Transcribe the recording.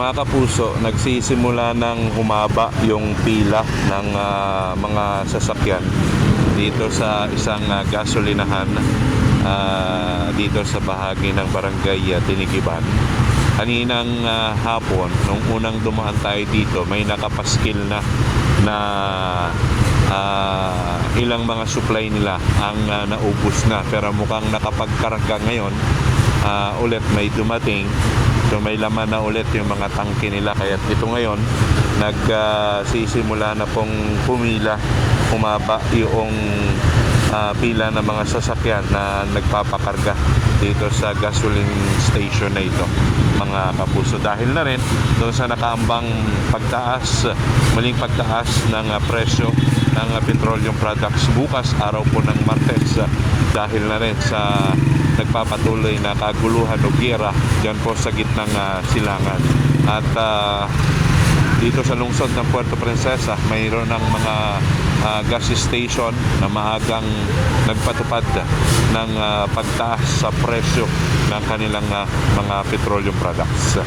Mga kapuso, nagsisimula ng humaba yung pila ng mga sasakyan dito sa isang gasolinahan dito sa bahagi ng Barangay Tinigiban. Kaninang hapon, nung unang dumaan tayo dito, may nakapaskil na ilang mga supply nila ang naubos na, pero mukhang nakapagkarga ngayon ulit may dumating. So may laman na ulit yung mga tangke nila, kaya ito ngayon nagsisimula na pong humaba yung pila ng mga sasakyan na nagpapakarga dito sa gasoline station na ito, mga kapuso, dahil na rin doon sa nakaambang muling pagtaas ng presyo ng petroleum products bukas, araw po ng Martes, dahil na rin sa nagpapatuloy na kaguluhan o giyera dyan po sa gitnang silangan. At dito sa lungsod ng Puerto Princesa, mayroon ng mga gas station na maagang nagpatupad ng pagtaas sa presyo ng kanilang mga petroleum products.